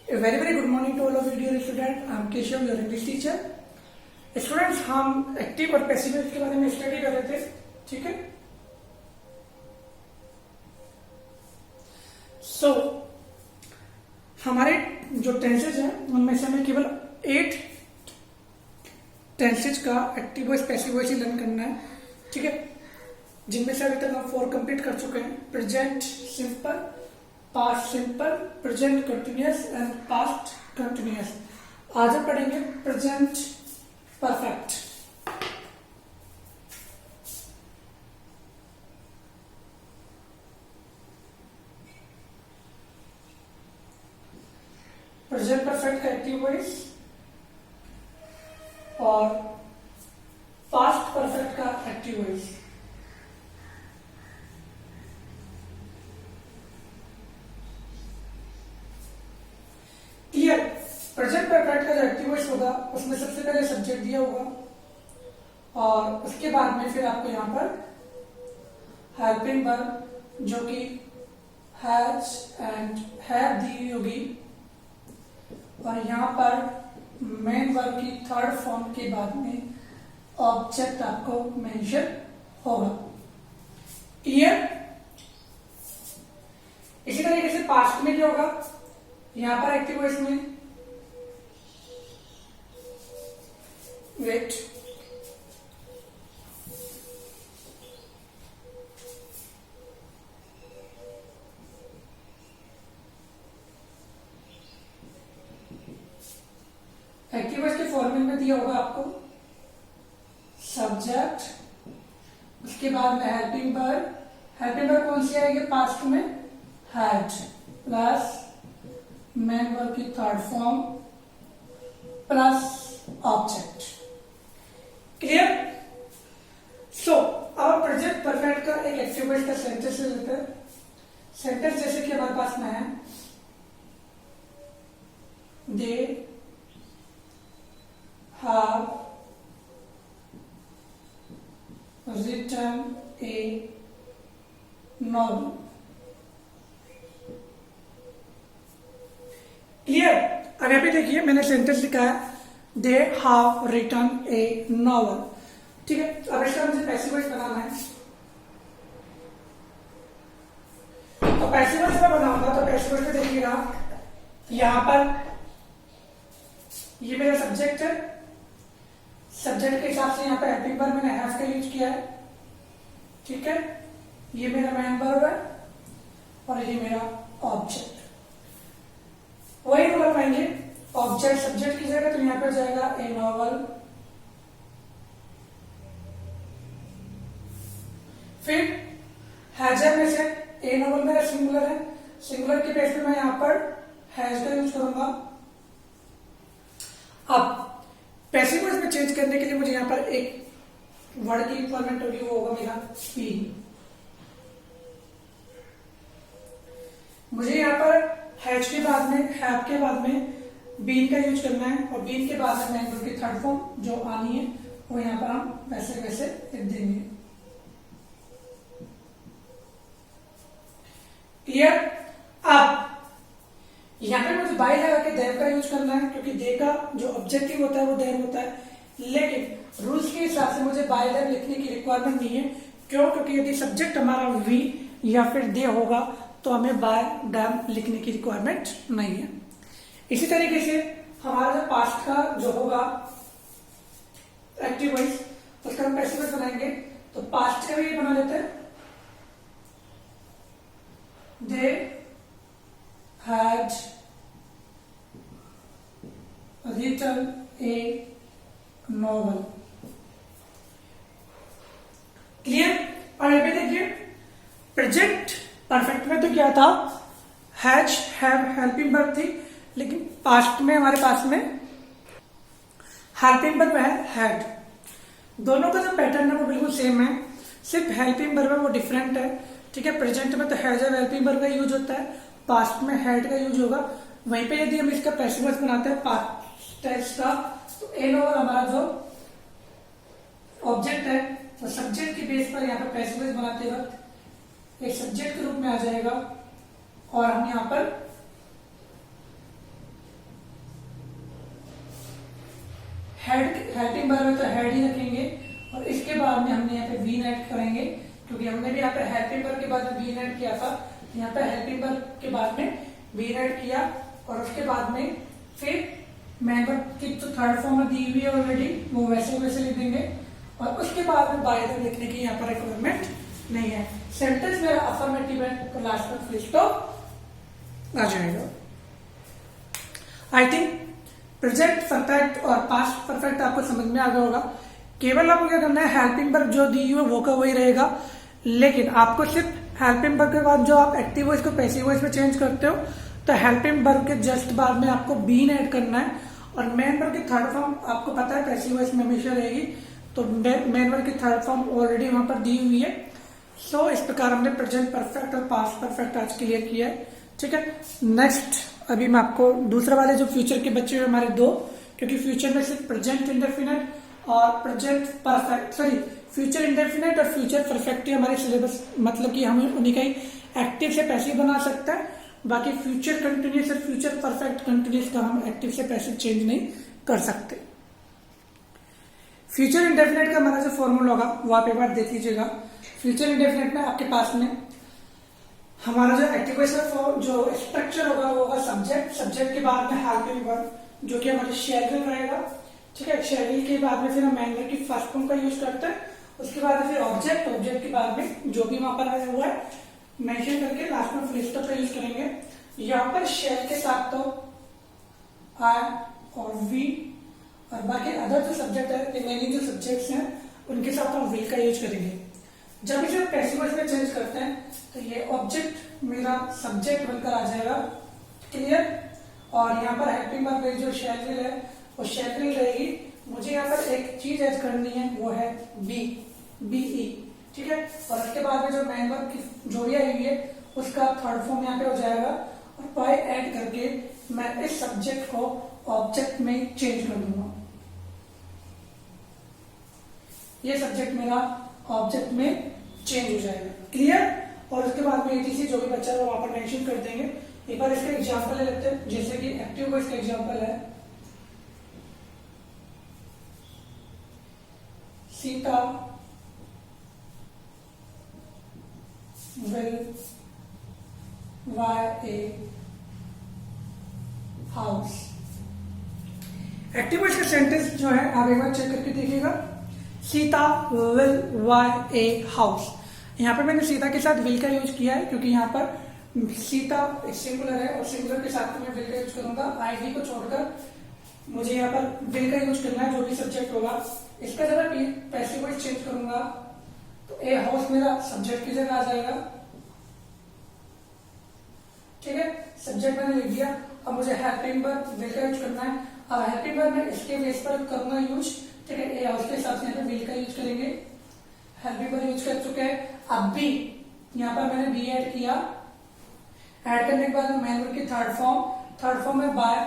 A very very good morning to all of you dear students. I am Keshav, your English teacher. Students हम active और passive voice के बारे में study कर रहे थे, ठीक है। सो हमारे जो टेंसेज हैं उनमें से हमें केवल 8 टेंसेज का एक्टिव वॉइस पैसिव वॉइस ही लर्न करना है, ठीक है। जिनमें से अभी तक हम 4 कंप्लीट कर चुके हैं। Present simple, past simple, present continuous and past continuous. आज हम पढ़ेंगे प्रेजेंट परफेक्ट। प्रेजेंट परफेक्ट का एक्टिव वॉइस और पास्ट परफेक्ट का active voice. Clear. Present perfect का जो एक्टिव वॉइस होगा उसमें सबसे पहले सब्जेक्ट दिया होगा और उसके बाद में फिर आपको यहां पर हेल्पिंग वर्ब जो कि हैज एंड हैव दी होगी और यहां पर मेन वर्ब की थर्ड फॉर्म के बाद में ऑब्जेक्ट आपको मेंशन होगा। क्लियर। इसी तरीके से पास्ट में क्या होगा, यहां पर एक्टिव वॉइस में वेट, एक्टिव वॉइस के फॉर्मेट में दिया होगा आपको सब्जेक्ट, उसके बाद में हेल्पिंग वर्ब। हेल्पिंग वर्ब कौन सी आएगी पास्ट में, हैड, प्लस मेन वर्ब की third form plus object. Clear. So अब प्रेजेंट परफेक्ट का एक एक्टिव वॉइस का सेंटेंस लेते हैं। सेंटेंस जैसे कि हमारे पास में है, they have written a novel. Clear. अब यहाँ पे देखिए मैंने सेंटेंस लिखा है they have written a novel, ठीक है। अब इसका मुझे पैसिव वॉइस बनाना है, तो पैसिव वॉइस में बनाऊंगा तो पैसिव वॉइस में देखिएगा यहां पर ये मेरा सब्जेक्ट है। सब्जेक्ट के हिसाब से यहां पर हेल्पिंग वर्ब मैंने हैव का यूज किया है, ठीक है। ये मेरा मेन वर्ब है और ये मेरा ऑब्जेक्ट। वही रूल पाएंगे, ऑब्जेक्ट सब्जेक्ट की जगह तो यहां पर जाएगा ए नॉवल। फिर हैजर में से ए नॉवल मेरा सिंगुलर है, सिंगुलर के बेस पे मैं यहां पर हैज का यूज करूंगा। अब पैसिव वॉइस में चेंज करने के लिए मुझे यहां पर एक वर्ड की फॉर्मेट होगी, वो होगा मेरा बी। मुझे यहां पर हैज के बाद में, हैव के बाद में बीन का यूज करना है और बीन के बाद में मैन वर्ब की थर्ड फॉर्म जो आनी है वो यहां पर हम वैसे वैसे लिख देंगे। क्लियर। अब यहां पे मुझे बाय लगा के देव का यूज करना है क्योंकि दे का जो ऑब्जेक्टिव होता है वो देव होता है, लेकिन रूल्स के हिसाब से मुझे बाय देव लिखने की रिक्वायरमेंट नहीं है। क्यों? क्योंकि यदि सब्जेक्ट हमारा वी या फिर दे होगा तो हमें बाय डैम लिखने की रिक्वायरमेंट नहीं है। इसी तरीके से हमारा जो पास्ट का जो होगा एक्टिव वॉइस उसका हम पैसिव वॉइस बनाएंगे, तो पास्ट का भी बना लेते हैं they had written a novel. Clear. और अभी देखिए प्रेजेंट परफेक्ट में तो क्या था, हैज हैव हेल्पिंग वर्ब थी, लेकिन पास्ट में हमारे पास में हेल्पिंग वर्ब है हैड। दोनों का जो पैटर्न है वो बिल्कुल सेम है, सिर्फ हेल्पिंग वर्ब है वो डिफरेंट है, ठीक है। प्रेजेंट में तो हैज और हेल्पिंग वर्ब का यूज होता है, पास्ट में हैड का यूज होगा। वहीं पे यदि हम इसका पैसिव वॉइस बनाते हैं पास्ट टेंस का, तो ए नॉवल हमारा जो ऑब्जेक्ट है तो सब्जेक्ट के बेस पर यहाँ पर पैसिव वॉइस बनाते वक्त एक सब्जेक्ट के रूप में आ जाएगा और हम यहाँ पर हेल्पिंग वर्ब है तो हेड ही रखेंगे, और इसके बाद में हमने यहाँ पे बीन ऐड करेंगे, क्योंकि हमने भी यहाँ पे हेल्पिंग वर्ब के बाद में बीन ऐड किया था। यहाँ पे हेल्पिंग वर्ब के बाद में बीन ऐड किया, और उसके बाद में फिर मेन वर्ब की जो थर्ड फॉर्म दी हुई है ऑलरेडी, वो वैसे वैसे लिख देंगे, और उसके बाद में बाय द लिखने की यहाँ पर रिक्वायरमेंट नहीं है। सेंटेंस मेरा अफर्मेटिव है तो लास्ट में फुल स्टॉप आ जाएगा। आई थिंक प्रेजेंट परफेक्ट और पास्ट परफेक्ट आपको समझ में आ गया होगा। केवल आपको क्या करना है, हेल्पिंग वर्ब जो दी हुई है वो का वही रहेगा, लेकिन आपको सिर्फ हेल्पिंग वर्ब के बाद जो आप एक्टिव वॉइस को पैसिव वॉइस में चेंज करते हो, तो हेल्पिंग वर्ब के जस्ट बाद में आपको बीन ऐड करना है, और मेन वर्ब की थर्ड फॉर्म आपको पता है पैसिव वॉइस में हमेशा रहेगी, तो मेन वर्ब की थर्ड फॉर्म ऑलरेडी वहां पर दी हुई है। सो इस प्रकार हमने प्रेजेंट परफेक्ट और पास्ट परफेक्ट आज क्लियर किया है। ठीक है, नेक्स्ट अभी मैं आपको दूसरे वाले जो फ्यूचर के बच्चे हुए हमारे दो, क्योंकि फ्यूचर में सिर्फ प्रेजेंट इंडेफिनिट और present perfect, sorry future indefinite और फ्यूचर परफेक्ट ही हमारे सिलेबस, मतलब कि हम उन्हीं का ही एक्टिव से पैसिव बना सकते हैं। बाकी फ्यूचर कंटिन्यूस और फ्यूचर परफेक्ट कंटिन्यूस का हम एक्टिव से पैसिव चेंज नहीं कर सकते। फ्यूचर इंडेफिनिट का हमारा जो फॉर्मूला होगा वो आप एक बार देख लीजिएगा। फ्यूचर इंडेफिनिट में आपके पास में हमारा जो एक्टिव वॉइस का जो स्ट्रक्चर होगा वो होगा सब्जेक्ट, सब्जेक्ट के बाद में हेल्पिंग वर्ब जो कि हमारे शैल विल रहेगा। ठीक है, शैल के बाद में फिर हम मेन वर्ब की फर्स्ट फॉर्म का यूज करते हैं, उसके बाद फिर ऑब्जेक्ट, ऑब्जेक्ट के बाद में जो भी वहां पर आया हुआ है मेंशन करके लास्ट में फुल स्टॉप का यूज करेंगे। यहाँ पर शेल के साथ तो आई और वी, और बाकी अदर जो सब्जेक्ट है, रिमेनिंग जो सब्जेक्ट्स हैं उनके साथ हम विल का यूज करेंगे। जब इसे पैसिव वॉइस में चेंज करते हैं तो ये ऑब्जेक्ट मेरा सब्जेक्ट बनकर आ जाएगा। क्लियर, और यहाँ पर हेल्पिंग वर्ब जो शेल विल है वो शेल विल रहेगी। मुझे यहाँ पर एक चीज ऐड करनी है, वो है बी, बीई। ठीक है, और उसके बाद में जो मेन वर्ब की जो भी आई हुई है उसका थर्ड फॉर्म यहाँ पे हो जाएगा, और बाय ऐड करके मैं इस सब्जेक्ट को ऑब्जेक्ट में चेंज कर दूंगा। ये सब्जेक्ट मेरा ऑब्जेक्ट में चेंज हो जाएगा। क्लियर, और उसके बाद में एटीसी जो भी बच्चा है वहां पर मेंशन कर देंगे। एक बार इसका एग्जांपल ले लेते हैं, जैसे कि एक्टिव वॉइस का एग्जांपल है, Sita will buy a house। Active voice का सेंटेंस जो है आप एक बार चेक करके देखिएगा। Sita will buy a house, यहाँ पर मैंने सीता के साथ विल का यूज किया है, क्योंकि यहाँ पर सीता एक सिंगुलर है और सिंगुलर के साथ मैं विल का यूज करूंगा। आईडी को छोड़कर मुझे यहाँ पर विल का यूज करना है, जो भी सब्जेक्ट होगा। इसका जब मैं पैसिव वॉइस चेंज करूंगा तो ए हाउस मेरा सब्जेक्ट की जगह आ जाएगा। ठीक है, सब्जेक्ट मैंने लिख दिया। अब मुझे हेल्पिंग वर्ब विल का यूज करना है। अब हेल्पिंग वर्ब में इसके बेस पर करूंगा यूज। ठीक है, ए हाउस के साथ यहाँ पे विल का यूज करेंगे। हेल्पिंग वर्ब यूज कर चुके हैं। अब भी यहाँ पर मैंने बी ऐड किया। ऐड करने के बाद मेन वर्ब की थर्ड फॉर्म में बाय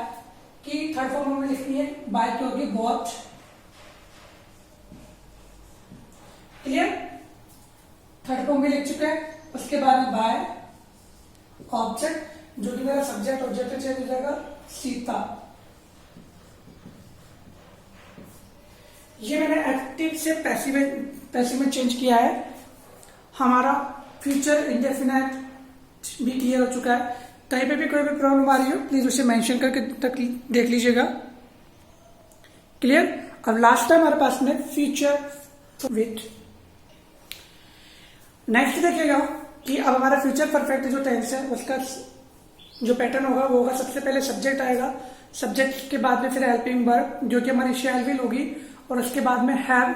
की थर्ड फॉर्म में लिखनी है, बाय की होगी बॉट। क्लियर, थर्ड फॉर्म में लिख चुके हैं। उसके बाद में बाय ऑब्जेक्ट जो कि मेरा सब्जेक्ट ऑब्जेक्ट चेंज हो जाएगा, सीता। ये मैंने एक्टिव से पैसिव में चेंज किया है। हमारा फ्यूचर इंडेफिनिट भी क्लियर हो चुका है। कहीं पे भी कोई भी प्रॉब्लम आ रही हो प्लीज उसे मेंशन करके तक देख लीजिएगा। क्लियर, अब लास्ट टाइम हमारे पास में फ्यूचर विथ। नेक्स्ट देखिएगा कि अब हमारा फ्यूचर परफेक्ट जो टेंस है उसका जो पैटर्न होगा वो होगा, सबसे पहले सब्जेक्ट आएगा, सब्जेक्ट के बाद में फिर हेल्पिंग वर्ब जो कि हमारी शैल विल होगी, और उसके बाद में हैव,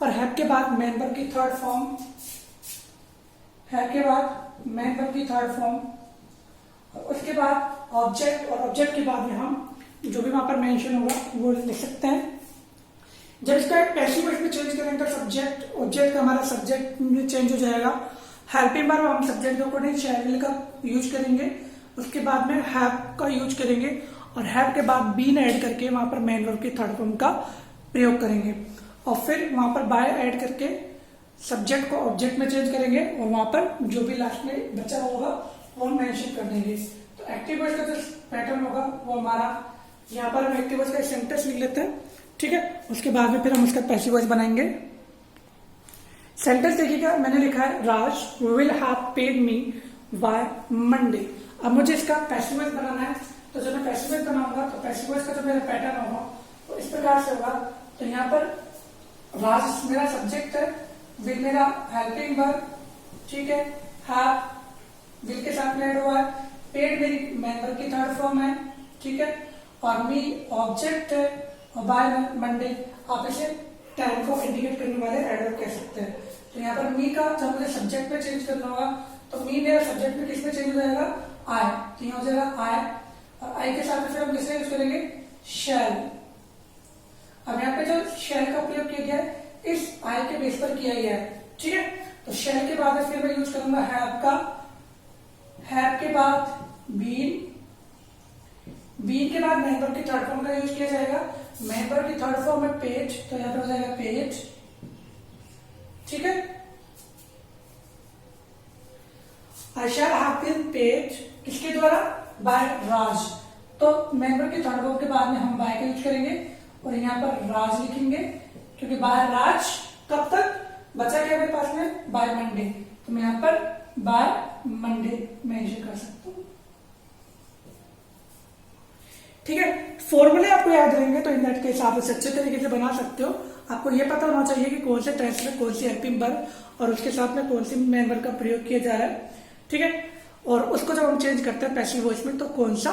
और हैव के बाद मेन वर्ब की थर्ड फॉर्म, हैव के बाद मेन वर्ब की थर्ड फॉर्म, और उसके बाद ऑब्जेक्ट, और ऑब्जेक्ट के बाद में हम जो भी वहां पर मेंशन होगा वो लिख सकते हैं। जब इसका पैसिव वॉइस में चेंज करेंगे तो सब्जेक्ट ऑब्जेक्ट का हमारा सब्जेक्ट में चेंज हो जाएगा। हेल्पिंग वर्ब हम सब्जेक्ट को नहीं शैल विल का यूज करेंगे, उसके बाद में हैव का यूज करेंगे, और हैव के बाद बीन ऐड करके वहां पर मेन वर्ब की थर्ड फॉर्म का प्रयोग करेंगे, और फिर वहां पर बाय ऐड करके सब्जेक्ट को ऑब्जेक्ट में चेंज करेंगे, और वहां पर जो भी लास्ट में बचा होगा वो हम मेंशन कर देंगे। तो एक्टिव वॉइस का जो पैटर्न होगा वो हमारा, यहाँ पर हम एक्टिव वॉइस का सेंटेंस लिख लेते हैं। ठीक है, उसके बाद में फिर हम उसका पैसिव वॉइस बनाएंगे। सेंटेंस देखिएगा, मैंने लिखा है Raj will have paid me by Monday. अब मुझे इसका पैसिव वॉइस बनाना है, तो जब मैं पैसिव वॉइस बनाऊंगा तो पैसिव वॉइस का जो मेरा पैटर्न होगा तो इस प्रकार से होगा। तो यहाँ पर राज मेरा सब्जेक्ट है, विल मेरा हेल्पिंग वर्ब, ठीक है, हैव विल के साथ में ऐड हुआ है, पेड मेरी मेंबर की थर्ड फॉर्म है, ठीक है, और मी ऑब्जेक्ट है, और बाय मंडे आप इसे टाइम को इंडिकेट करने वाले एडवर्ब कह सकते हैं। तो यहाँ पर मी का जब मुझे सब्जेक्ट में चेंज करना होगा तो मी मेरा सब्जेक्ट में किस में चेंज हो जाएगा, आई, तो यहाँ हो जाएगा आई, और आई के साथ में फिर हम किसे यूज करेंगे, शैल। अब यहाँ पे जो शैल का प्रयोग किया गया है इस आई के बेस पर किया गया है, ठीक है। तो शैल के बाद फिर मैं यूज करूंगा हैव का, हैव के बाद बीन, बीन के बाद मेंबर की थर्ड फॉर्म का यूज किया जाएगा। मेंबर की थर्ड फॉर्म है पेज, तो यहां पर हो जाएगा पेज, ठीक है। आई शैल हैव बीन पेज किसके द्वारा, बाय राज। तो मेंबर की थर्ड फॉर्म के बाद में हम बाय का यूज करेंगे और यहां पर राज लिखेंगे, क्योंकि बाय राज कब तक बचा क्या मेरे पास में, बाय मंडे। तो मैं यहां पर बाय मंडे मैं इसे कर सकता हूं, ठीक है। फॉर्मूले आपको याद रहेंगे तो इन दैट केस आप इसे अच्छे तरीके से बना सकते हो। आपको ये पता होना चाहिए कि कौन से टेंस में कौन सी हेल्पिंग वर्ब और उसके साथ में कौन सी मेंबर का प्रयोग किया जा रहा है, ठीक है। और उसको जब हम चेंज करते हैं पैसिव वॉइस में तो कौन सा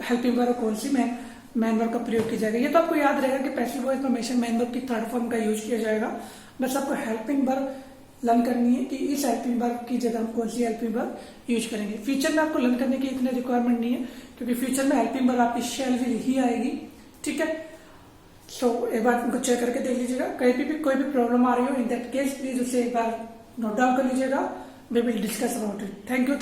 हेल्पिंग वर्ब और कौन सी मैन वर्ब का प्रयोग किया जाएगा। ये तो आपको याद रहेगा कि पैसिव वॉइस में हमेशा मैन वर्ब की थर्ड फॉर्म का यूज किया जाएगा। बस आपको हेल्पिंग वर्ब लर्न करनी है कि इस हेल्पिंग वर्ब की जगह हम कौन सी हेल्पिंग वर्ब यूज करेंगे। फ्यूचर में आपको लर्न करने की इतनी रिक्वायरमेंट नहीं है, क्योंकि फ्यूचर में हेल्पिंग वर्ब आपकी शैल विल ही आएगी, ठीक है। सो एक बार उनको चेक करके देख लीजिएगा, कहीं भी कोई भी प्रॉब्लम आ रही हो इन दैट केस प्लीज उसे एक बार नोट डाउन कर लीजिएगा। We will discuss about it. Thank you.